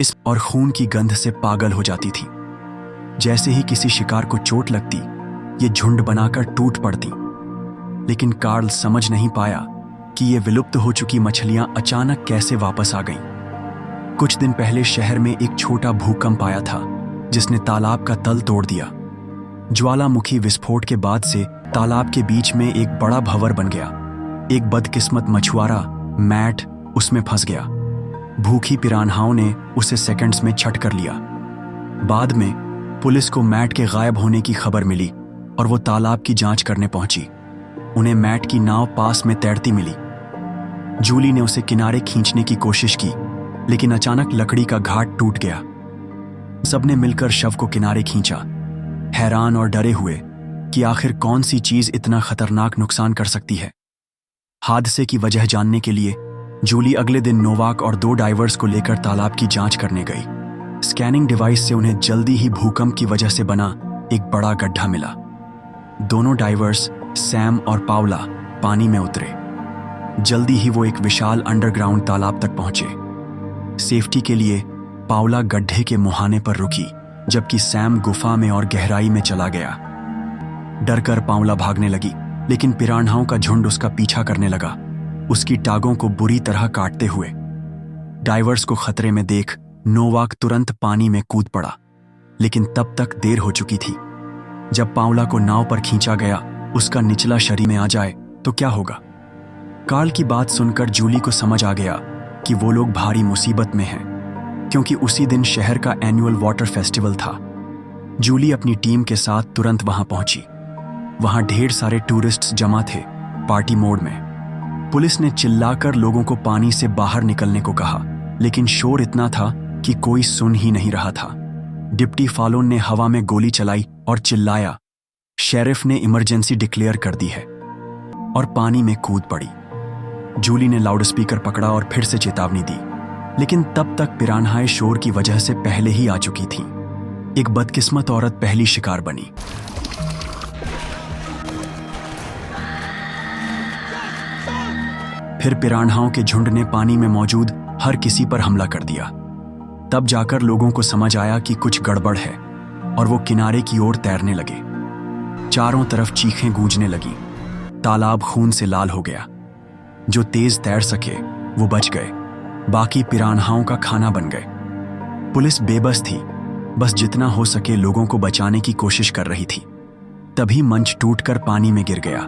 इस और खून की गंध से पागल हो जाती थी। जैसे ही किसी शिकार को चोट लगती, ये झुंड बनाकर टूट पड़ती। लेकिन कार्ल समझ नहीं पाया कि ये विलुप्त हो चुकी मछलियां अचानक कैसे वापस आ गईं। कुछ दिन पहले शहर में एक छोटा भूकंप आया था जिसने तालाब का तल तोड़ दिया। ज्वालामुखी विस्फोट के बाद से तालाब के बीच में एक बड़ा भंवर बन गया। एक बदकिस्मत मछुआरा मैट उसमें फंस गया। भूखी पिरान्हाओं ने उसे सेकंड्स में छट कर लिया। बाद में पुलिस को मैट के गायब होने की खबर मिली और वो तालाब की जांच करने पहुंची। उन्हें मैट की नाव पास में तैरती मिली। जूली ने उसे किनारे खींचने की कोशिश की, लेकिन अचानक लकड़ी का घाट टूट गया। सबने मिलकर शव को किनारे खींचा, हैरान और डरे हुए कि आखिर कौन सी चीज इतना खतरनाक नुकसान कर सकती है। हादसे की वजह जानने के लिए जूली अगले दिन नोवाक और 2 डाइवर्स को लेकर तालाब की जांच करने गई। स्कैनिंग डिवाइस से उन्हें जल्दी ही भूकंप की वजह से बना एक बड़ा गड्ढा मिला। दोनों डाइवर्स सैम और पाउला पानी में उतरे। जल्दी ही वो एक विशाल अंडरग्राउंड तालाब तक पहुंचे। सेफ्टी के लिए पाउला गड्ढे के मुहाने पर रुकी, जबकि सैम गुफा में और गहराई में चला गया। डरकर पाउला भागने लगी, लेकिन पिरान्हाओं का झुंड उसका पीछा करने लगा, उसकी टांगों को बुरी तरह काटते हुए। डाइवर्स को खतरे में देख नोवाक तुरंत पानी में कूद पड़ा, लेकिन तब तक देर हो चुकी थी। जब पाउला को नाव पर खींचा गया, उसका निचला शरीर में आ जाए तो क्या होगा। कार्ल की बात सुनकर जूली को समझ आ गया कि वो लोग भारी मुसीबत में हैं, क्योंकि उसी दिन शहर का एनुअल वाटर फेस्टिवल था। जूली अपनी टीम के साथ तुरंत वहां पहुंची। वहां ढेर सारे टूरिस्ट्स जमा थे, पार्टी मोड में। पुलिस ने चिल्लाकर लोगों को पानी से बाहर निकलने को कहा, लेकिन शोर इतना था कि कोई सुन ही नहीं रहा था। डिप्टी फालोन ने हवा में गोली चलाई और चिल्लाया, शेरिफ ने इमरजेंसी डिक्लेयर कर दी है, और पानी में कूद पड़ी। जूली ने लाउडस्पीकर पकड़ा और फिर से चेतावनी दी, लेकिन तब तक पिरान्हाएं शोर की वजह से पहले ही आ चुकी थीं। एक बदकिस्मत औरत पहली शिकार बनी। फिर पिरान्हाओं के झुंड ने पानी में मौजूद हर किसी पर हमला कर दिया। तब जाकर लोगों को समझ आया कि कुछ गड़बड़ है, और वो किनारे की ओर तैरने लगे। चारों तरफ चीखें गूंजने लगीं। तालाब खून से लाल हो गया। जो तेज तैर सके वो बच गए, बाकी पिरान्हाओं का खाना बन गए। पुलिस बेबस थी, बस जितना हो सके लोगों को बचाने की कोशिश कर रही थी। तभी मंच टूटकर पानी में गिर गया।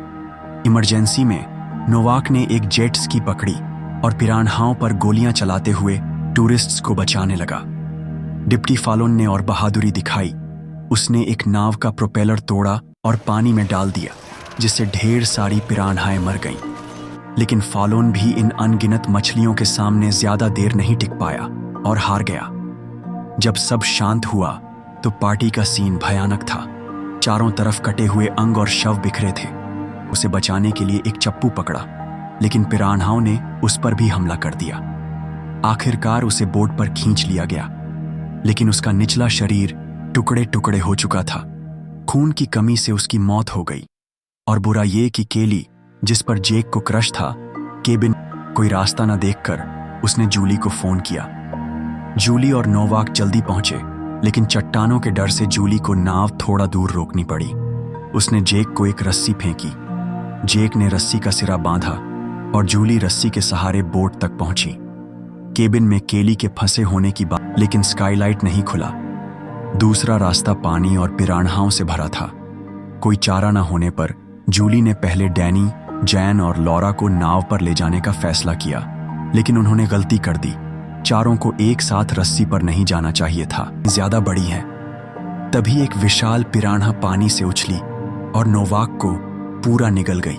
इमरजेंसी में नोवाक ने एक जेट स्की पकड़ी और पिरान्हाओं पर गोलियां चलाते हुए टूरिस्ट्स को बचाने लगा। डिप्टी फालोन ने और बहादुरी दिखाई। उसने एक नाव का प्रोपेलर तोड़ा और पानी में डाल दिया, जिससे ढेर सारी पिरान्हाएं मर गईं। लेकिन फालोन भी इन अनगिनत मछलियों के सामने ज्यादा देर नहीं टिक पाया और हार गया। जब सब शांत हुआ तो पार्टी का सीन भयानक था। चारों तरफ कटे हुए अंग और शव बिखरे थे। उसे बचाने के लिए एक चप्पू पकड़ा, लेकिन पिरान्हाओं ने उस पर भी हमला कर दिया। आखिरकार उसे बोट पर खींच लिया गया, लेकिन उसका निचला शरीर टुकड़े टुकड़े हो चुका था। खून की कमी से उसकी मौत हो गई। और बुरा ये कि केली, जिस पर जेक को क्रश था, केबिन कोई रास्ता न देखकर उसने जूली को फोन किया। जूली और नोवाक जल्दी पहुंचे, लेकिन चट्टानों के डर से जूली को नाव थोड़ा दूर रोकनी पड़ी। उसने जेक को एक रस्सी फेंकी। जेक ने रस्सी का सिरा बांधा और जूली रस्सी के सहारे बोट तक पहुंची। केबिन में केली के फंसे होने की बात, लेकिन स्काईलाइट नहीं खुला। दूसरा रास्ता पानी और पिरान्हाओं से भरा था। कोई चारा न होने पर जूली ने पहले डैनी, जैन और लॉरा को नाव पर ले जाने का फैसला किया, लेकिन उन्होंने गलती कर दी। चारों को एक साथ रस्सी पर नहीं जाना चाहिए था, ज्यादा बड़ी है। तभी एक विशाल पिरान्हा पानी से उछली और नोवाक को पूरा निगल गई।